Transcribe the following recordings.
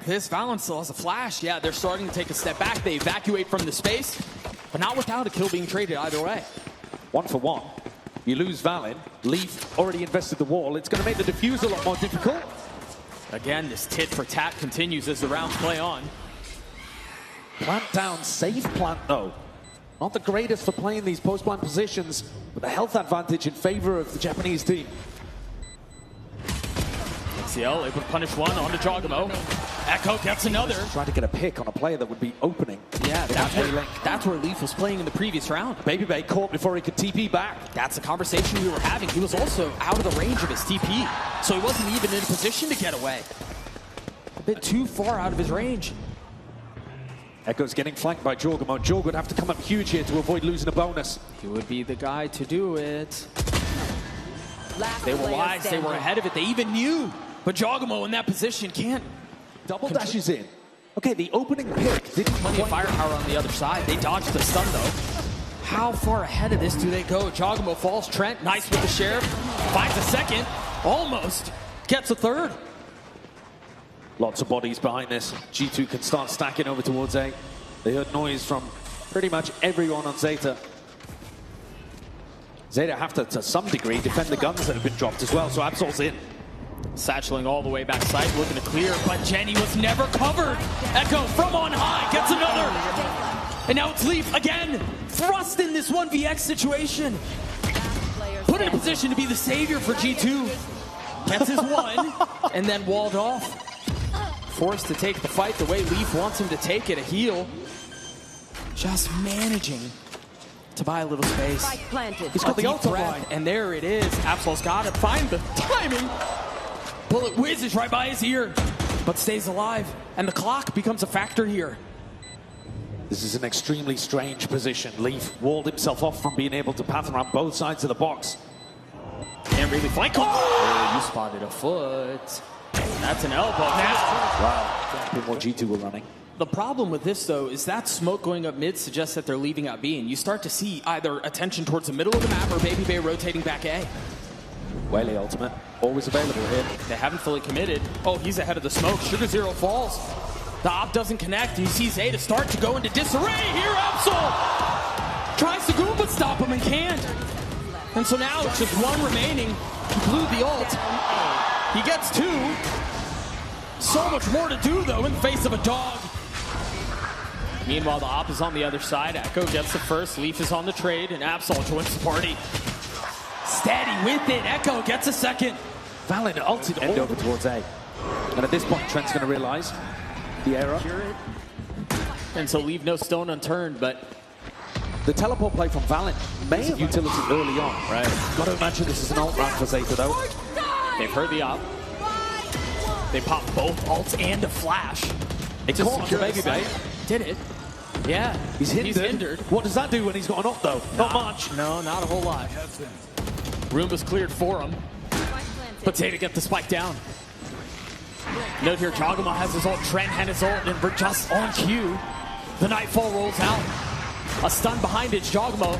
this, Valorant still has a flash. Yeah, they're starting to take a step back. They evacuate from the space, but not without a kill being traded either way. 1 for 1. You lose Valyn. Leaf already invested the wall. It's going to make the defuse a lot more difficult. Again, this tit for tat continues as the rounds play on. Plant down, safe plant though. Not the greatest for playing these post-plant positions, but the health advantage in favor of the Japanese team. Xdll able to punish one onto jawgemo. Echo gets another. Trying to get a pick on a player that would be opening. Yeah, that's where Leaf was playing in the previous round. BABYBAY caught before he could TP back. That's the conversation we were having. He was also out of the range of his TP, so he wasn't even in a position to get away. A bit too far out of his range. Echo's getting flanked by jawgemo. Jawg would have to come up huge here to avoid losing a bonus. He would be the guy to do it. They were wise, they were ahead of it, they even knew. But jawgemo in that position can't. Double dashes in. Okay, the opening pick didn't plenty of firepower on the other side. They dodged the stun though. How far ahead of this do they go? jawgemo falls, Trent, nice with the sheriff. Finds a second, almost. Gets a third. Lots of bodies behind this. G2 can start stacking over towards A. They heard noise from pretty much everyone on Zeta. Zeta have to some degree, defend the guns that have been dropped as well, so Absol's in. Satcheling all the way back side, looking to clear, but Jenny was never covered. Echo from on high, gets another. And now it's Leaf again, thrust in this 1vx situation. Put in a position to be the savior for G2. Gets his one, and then walled off. Forced to take the fight the way Leaf wants him to take it, a heal. Just managing to buy a little space. He's got the ultimate line. And there it is. Absol's got to find the timing. Bullet whizzes right by his ear, but stays alive. And the clock becomes a factor here. This is an extremely strange position. Leaf walled himself off from being able to path around both sides of the box. Can't really flank. Oh, you spotted a foot. That's an elbow. Wow. A bit more G2 were running. The problem with this, though, is that smoke going up mid suggests that they're leaving out B, and you start to see either attention towards the middle of the map or BABYBAY rotating back A. Whaley ultimate, always available here. They haven't fully committed. Oh, he's ahead of the smoke. Sugar Zero falls. The op doesn't connect. You see Zeta start to go into disarray. Here, Absol tries to Goomba stop him and can't. And so now it's just one remaining. He blew the ult. He gets two. So much more to do, though, in the face of a dog. Meanwhile, the op is on the other side. Echo gets the first. Leaf is on the trade, and Absol joins the party. Steady with it. Echo gets a second. Valyn ulted end over towards A. And at this point, Trent's going to realize the error. And so leave no stone unturned, but the teleport play from Valyn may have utility early on. Right. Got to imagine this is an ult round for Zeta, though. They've heard the op. They popped both ults and a flash. It caught BABYBAY. Did it? Yeah. He's hindered. What does that do when he's got an ult, though? Not much. No, not a whole lot. Room was cleared for him. But Zeta get the spike down. Note here, jawgemo has his ult, Trent had his ult, and we're just on cue. The Nightfall rolls out. A stun behind it, jawgemo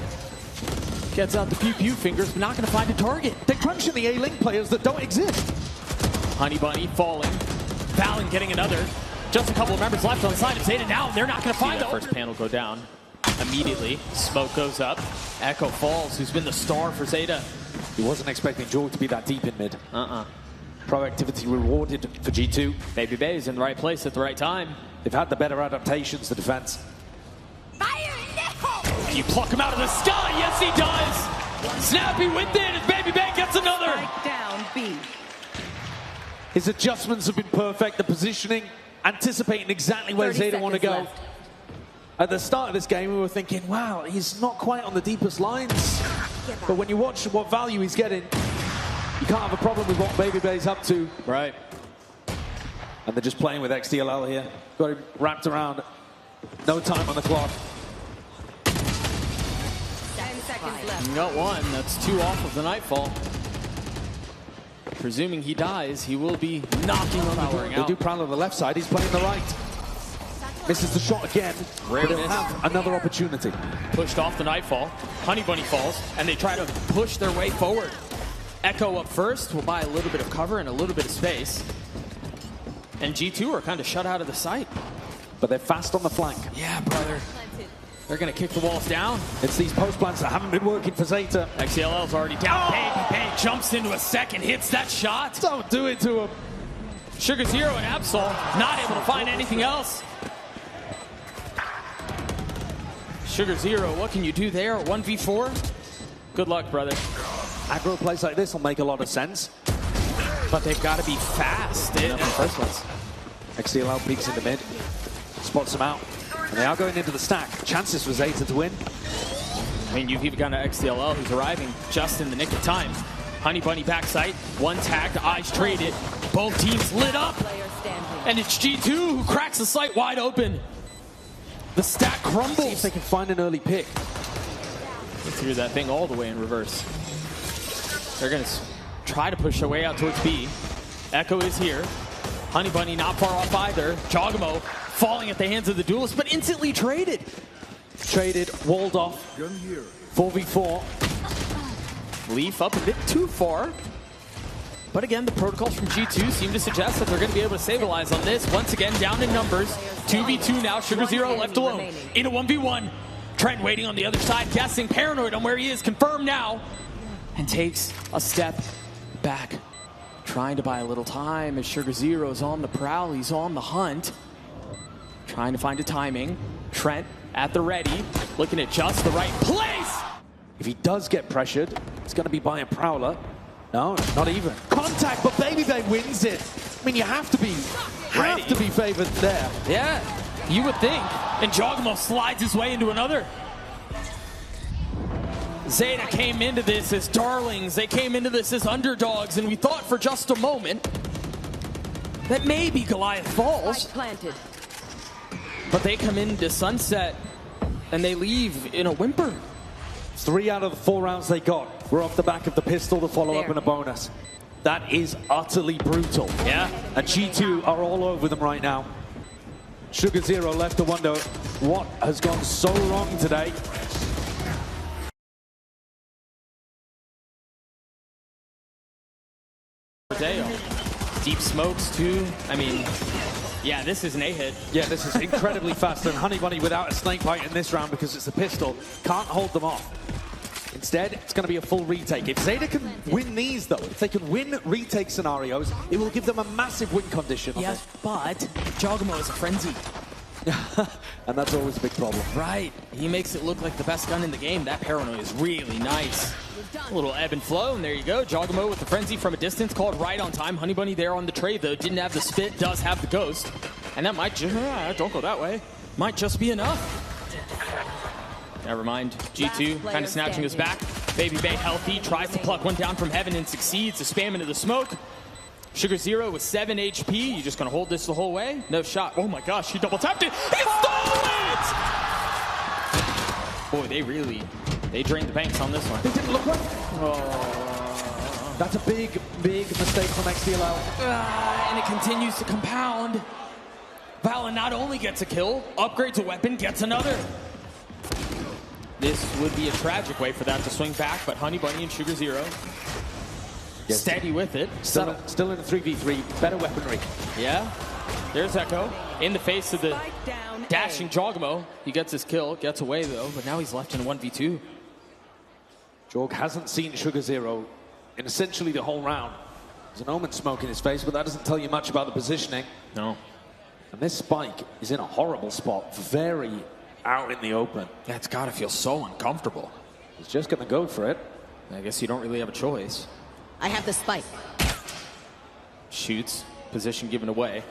gets out the pew-pew fingers, but not going to find a target. They're crunching the A-Link players that don't exist. Honey Bunny falling. Valyn getting another. Just a couple of members left on the side of Zeta. Now they're not going to find the first panel go down. Immediately, smoke goes up. Echo falls, who's been the star for Zeta. He wasn't expecting Jawg to be that deep in mid. Proactivity rewarded for G2. BABYBAY is in the right place at the right time. They've had the better adaptations, the defense. Fire now! You pluck him out of the sky. Yes, he does. Snappy with it as BABYBAY gets another. Strike down B. His adjustments have been perfect. The positioning, anticipating exactly where Zeta want to go. Left. At the start of this game, we were thinking, wow, he's not quite on the deepest lines. But when you watch what value he's getting, you can't have a problem with what BABYBAY's up to. Right. And they're just playing with Xdll here. Got him wrapped around. No time on the clock. 10 seconds left. You got one. That's two off of the Nightfall. Presuming he dies, he will be knocking on the door. They do prowl on the left side. He's playing the right. Misses the shot again, but he'll have another opportunity. Pushed off the Nightfall. Honey Bunny falls, and they try to push their way forward. Echo up first will buy a little bit of cover and a little bit of space. And G2 are kind of shut out of the sight. But they're fast on the flank. Yeah, brother. They're going to kick the walls down. It's these post plants that haven't been working for Zeta. Xdll's already down. BABYBAY jumps into a second, hits that shot. Don't do it to him. SugarZero and Absol not able to find anything else. SugarZero, what can you do there? 1v4? Good luck, brother. Aggro plays like this will make a lot of sense. But they've got to be fast in the first place. Xdll peeks in the mid, spots them out, and they are going into the stack. Chances for Zeta to win. I mean, you've even got an Xdll who's arriving just in the nick of time. Honeybunny backside, one tagged, eyes traded. Both teams lit up, and it's G2 who cracks the sight wide open. The stack crumbles. See if they can find an early pick. They threw that thing all the way in reverse. They're going to try to push their way out towards B. Echo is here. Honeybunny not far off either. jawgemo falling at the hands of the duelist, but instantly traded. Traded, walled off. 4v4. Leaf up a bit too far. But again, the protocols from G2 seem to suggest that they're going to be able to stabilize on this. Once again, down in numbers. 2v2 now. SugarZero left alone. In a 1v1. Trent waiting on the other side, guessing, paranoid on where he is. Confirmed now. And takes a step back. Trying to buy a little time as SugarZero's on the prowl. He's on the hunt. Trying to find a timing. Trent at the ready. Looking at just the right place. If he does get pressured, it's going to be by a prowler. No, not even. Contact, but BABYBAY wins it. I mean, you have to be favored there. Yeah, you would think. And jawgemo slides his way into another. Zeta came into this as darlings. They came into this as underdogs, and we thought for just a moment that maybe Goliath falls. But they come into sunset, and they leave in a whimper. 3 out of the 4 rounds they got were off the back of the pistol, the follow-up, and a bonus. That is utterly brutal. Yeah. And G2 are all over them right now. SugarZero left to wonder what has gone so wrong today. Deep smokes too. I mean, yeah, this is an A-hit. Yeah, this is incredibly fast. And Honeybunny without a snake bite in this round because it's a pistol can't hold them off. Instead, it's going to be a full retake. If Zeta can win these, though, if they can win retake scenarios, it will give them a massive win condition. Yes, but jawgemo is a frenzy. And that's always a big problem. Right. He makes it look like the best gun in the game. That paranoia is really nice. A little ebb and flow, and there you go. jawgemo with the frenzy from a distance, called right on time. Honeybunny there on the trade, though. Didn't have the spit, does have the ghost. And that might just, don't go that way. Might just be enough. Never mind. G2 kind of snatching us back. BABYBAY healthy, tries to pluck one down from heaven and succeeds to spam into the smoke. SugarZero with 7 HP. You just gonna hold this the whole way? No shot. Oh my gosh, he double tapped it. He stole it! Boy, they drained the banks on this one. It didn't look like. Oh. That's a big mistake from Xdll. And it continues to compound. valyn not only gets a kill, upgrades a weapon, gets another. This would be a tragic way for that to swing back, but Honeybunny and SugarZero steady with it. Still in a 3v3, better weaponry. Yeah, there's Echo in the face of the dashing jawgemo. He gets his kill, gets away though, but now he's left in a 1v2. Jawg hasn't seen SugarZero in essentially the whole round. There's an Omen smoke in his face, but that doesn't tell you much about the positioning. No. And this spike is in a horrible spot, very out in the open. That's gotta feel so uncomfortable. He's just gonna go for it. I guess you don't really have a choice. I have the spike. Shoots, position given away.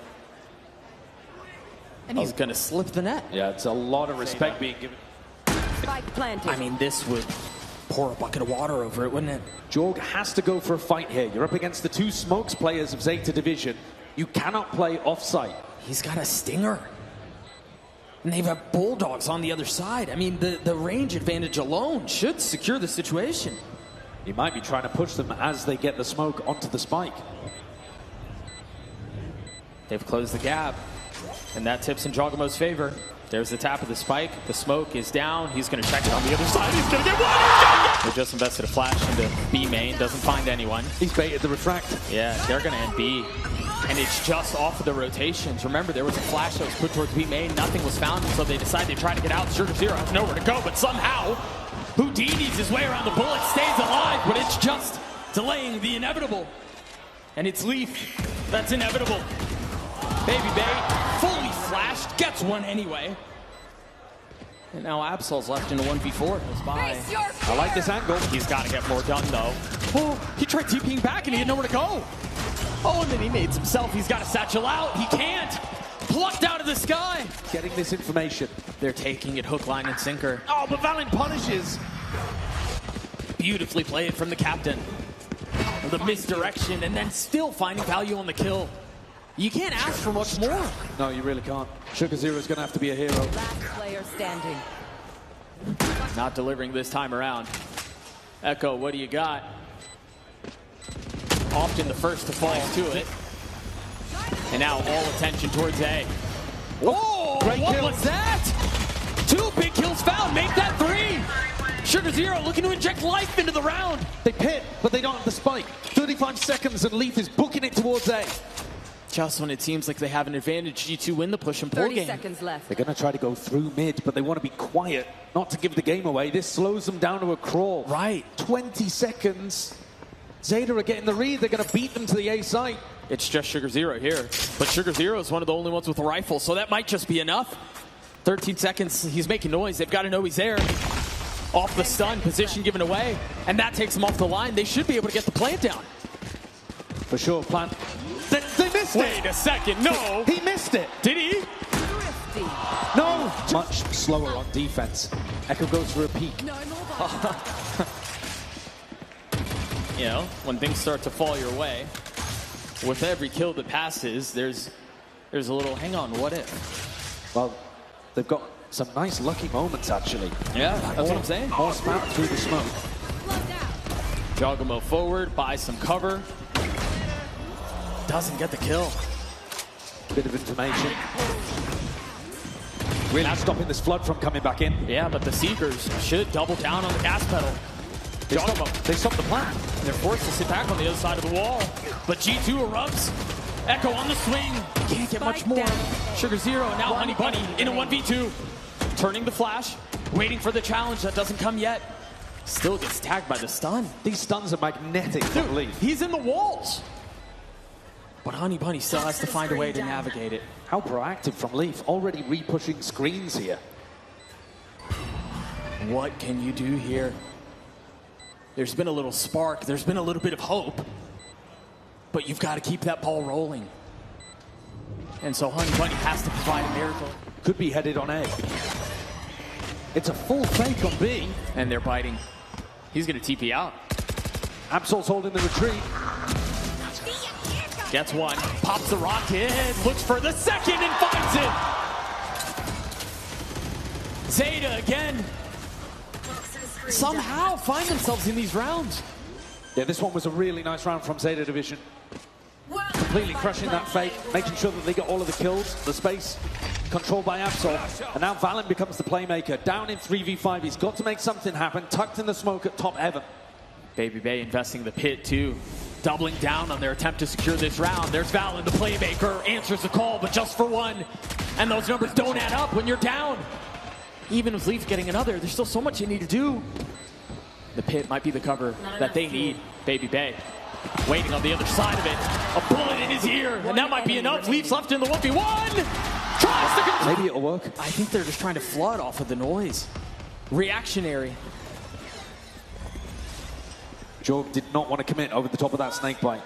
And he's gonna slip the net. Yeah, it's a lot of respect being given. Spike planted. I mean, this would pour a bucket of water over it, wouldn't it? Jawg has to go for a fight here. You're up against the 2 smokes players of Zeta Division. You cannot play off-site. He's got a stinger. And they've got bulldogs on the other side. I mean, the range advantage alone should secure the situation. He might be trying to push them as they get the smoke onto the spike. They've closed the gap, and that tips in jawgemo's favor. There's the tap of the spike. The smoke is down. He's going to check it on the other side. He's going to get one. They just invested a flash into B main. Doesn't find anyone. He's baited the refract. Yeah, they're going to end B. And it's just off of the rotations. Remember, there was a flash that was put towards B main. Nothing was found, so they decided to try to get out. SugarZero has nowhere to go, but somehow Houdini's his way around the bullet, stays alive, but it's just delaying the inevitable. And it's Leaf that's inevitable. BABYBAY, fully flashed, gets one anyway. And now Absol's left in a 1v4. Goes by. I like this angle. He's got to get more done, though. Oh, he tried TPing back and he had nowhere to go. Oh, and then he made himself. He's got to satchel out. He can't. Plucked out of the sky. Getting this information. They're taking it hook, line, and sinker. Oh, but valyn punishes. Beautifully played from the captain. The misdirection, and then still finding value on the kill. You can't ask for much more. No, you really can't. SugarZero's going to have to be a hero. Last player standing. Not delivering this time around. Echo, what do you got? Often the first to fall to it. And now all attention towards A. Whoa! Great What kill. was that? 2 big kills found. Make that 3. SugarZero looking to inject life into the round. They pit, but they don't have the spike. 35 seconds and Leaf is booking it towards A. Just when it seems like they have an advantage, G2 win the push and pull 30 game. seconds left. They're going to try to go through mid, but they want to be quiet, not to give the game away. This slows them down to a crawl. Right. 20 seconds. Zeta are getting the read. They're going to beat them to the A site. It's just SugarZero here. But SugarZero is one of the only ones with a rifle, so that might just be enough. 13 seconds, he's making noise. They've got to know he's there. Off the stun, position given away. And that takes them off the line. They should be able to get the plant down. For sure, plant. They missed it. Wait a second, no. He missed it. Did he? Thrifty. No. Much slower on defense. Echo goes for a peek. No more. You know, when things start to fall your way, with every kill that passes, there's a little, hang on, what if? Well, they've got some nice lucky moments, actually. Yeah, that's what I'm saying. More spout through the smoke. jawgemo forward, buys some cover. Doesn't get the kill. Bit of information. Really stopping this flood from coming back in. Yeah, but the Seekers should double down on the gas pedal. They stopped the plan. They're forced to sit back on the other side of the wall. But G2 erupts. Echo on the swing. Can't get much more. SugarZero and now Honey Bunny in a 1v2. Turning the flash. Waiting for the challenge that doesn't come yet. Still gets tagged by the stun. These stuns are magnetic. Dude, he's in the walls. But Honey Bunny still has to find a way to navigate it. How proactive from Leaf. Already re-pushing screens here. What can you do here? There's been a little spark. There's been a little bit of hope. But you've got to keep that ball rolling. And so Honey Bunny has to provide a miracle. Could be headed on A. It's a full fake on B. And they're biting. He's going to TP out. Absol's holding the retreat. Gets one. Pops the rocket. Looks for the second and finds it. Zeta again. Somehow find themselves in these rounds. Yeah, this one was a really nice round from Zeta Division. Completely crushing that fake, making sure that they get all of the kills, the space controlled by Absol. And now valyn becomes the playmaker. Down in 3v5, he's got to make something happen. Tucked in the smoke at top heaven. BABYBAY investing the pit too. Doubling down on their attempt to secure this round. There's valyn, the playmaker, answers the call, but just for one. And those numbers don't add up when you're down. Even with Leaf getting another, there's still so much you need to do. The pit might be the cover that they need. BABYBAY waiting on the other side of it. A bullet in his ear, and that might be enough. Leaf's left in the 1v1. Tries to control. Maybe it'll work. I think they're just trying to flood off of the noise. Reactionary. Jorg did not want to commit over the top of that snake bite.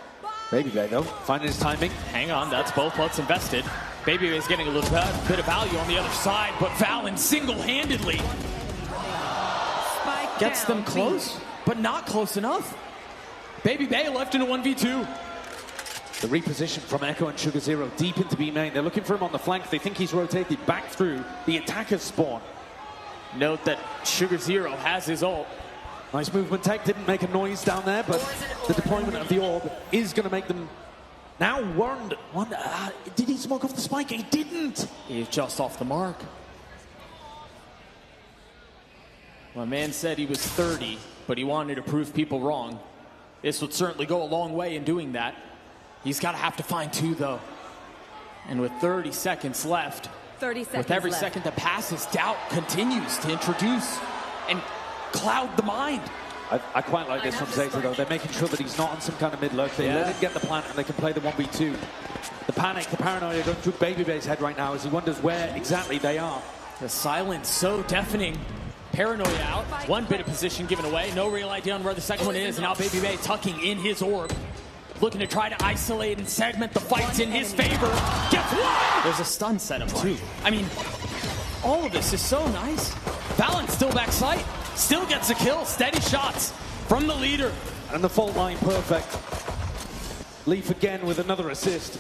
BABYBAY though, finding his timing. Hang on, that's both butts invested. BABYBAY's getting a little bit of value on the other side, but valyn single-handedly gets them close, but not close enough. BABYBAY left in a 1v2. The reposition from Echo and SugarZero deep into B main. They're looking for him on the flank. They think he's rotated back through the attacker's spawn. Note that SugarZero has his ult. Nice movement. Tech didn't make a noise down there, but the deployment of the orb is going to make them now warned. Did he smoke off the spike? He didn't. He's just off the mark. My man said he was 30, but he wanted to prove people wrong. This would certainly go a long way in doing that. He's got to have to find 2, though. And with 30 seconds left, 30 seconds with every left. second that passes, doubt continues to introduce and cloud the mind. I quite like this from Zeta, though. They're making sure that he's not on some kind of mid-lurk. They let him get the plant, and they can play the 1v2. The panic, the paranoia going through BABYBAY's head right now as he wonders where exactly they are. The silence so deafening. Paranoia out. One bit of position given away. No real idea on where the second one is. And now BABYBAY tucking in his orb. Looking to try to isolate and segment the fights in his favor. Gets one! There's a stun setup, too. I mean, all of this is so nice. Valyn still back sight. Still gets a kill. Steady shots from the leader. And the fault line perfect. Leaf again with another assist.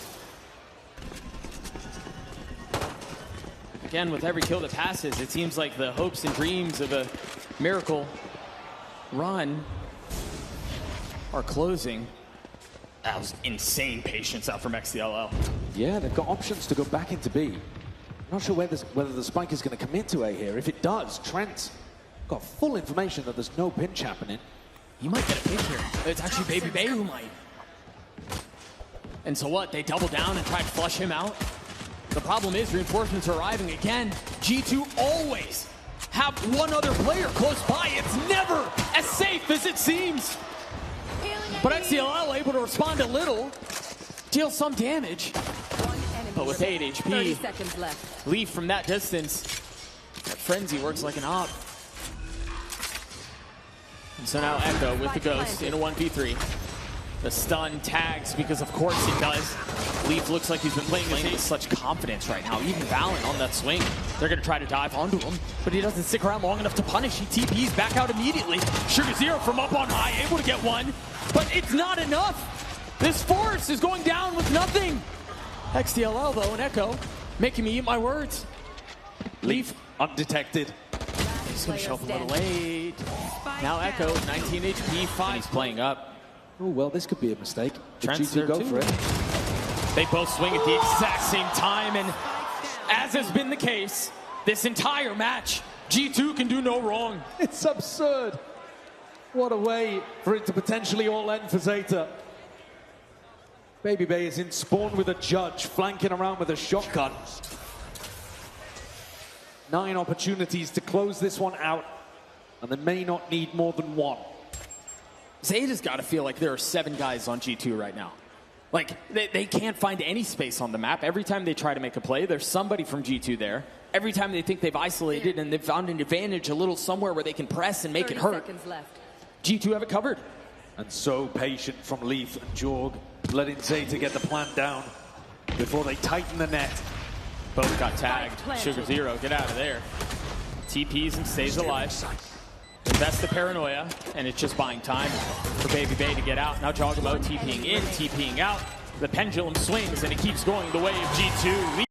Again, with every kill that passes, it seems like the hopes and dreams of a miracle run are closing. That was insane patience out from Xdll. Yeah, they've got options to go back into B. Not sure whether the spike is going to commit to A here. If it does, Trent got full information that there's no pinch happening. He might get a pick here. It's actually BABYBAY who might. And so what? They double down and try to flush him out. The problem is reinforcements are arriving again. G2 always have one other player close by. It's never as safe as it seems. But Xdll able to respond a little, deal some damage. But with 8 HP, 30 seconds left. Leaf from that distance, that frenzy works like an op. And so now Echo with the Ghost in a 1v3. The stun tags, because of course it does. Leaf looks like he's been playing with such confidence right now. Even Valyn on that swing. They're going to try to dive onto him, but he doesn't stick around long enough to punish. He TPs back out immediately. Sugar0 from up on high, able to get one, but it's not enough. This force is going down with nothing. Xdll though, and Echo making me eat my words. Leaf undetected. He's going to show up a little late. Now Echo, 19 HP, 5. He's playing up. Oh, well, this could be a mistake. Trent's G2 there go too. for it. They both swing at the exact same time, and as has been the case this entire match, G2 can do no wrong. It's absurd. What a way for it to potentially all end for Zeta. BABYBAY is in spawn with a judge, flanking around with a shotgun. 9 opportunities to close this one out, and they may not need more than 1. Zeta's got to feel like there are 7 guys on G2 right now. Like, they can't find any space on the map. Every time they try to make a play, there's somebody from G2 there. Every time they think they've isolated and they've found an advantage a little somewhere where they can press and make it hurt, G2 have it covered. And so patient from Leaf and Jorg, letting Zeta get the plan down before they tighten the net. Both got tagged. Sugar0, get out of there. TPs and stays alive. Invest the paranoia, and it's just buying time for BABYBAY to get out. Now jawgemo TPing in, TPing out. The pendulum swings, and it keeps going the way of G2.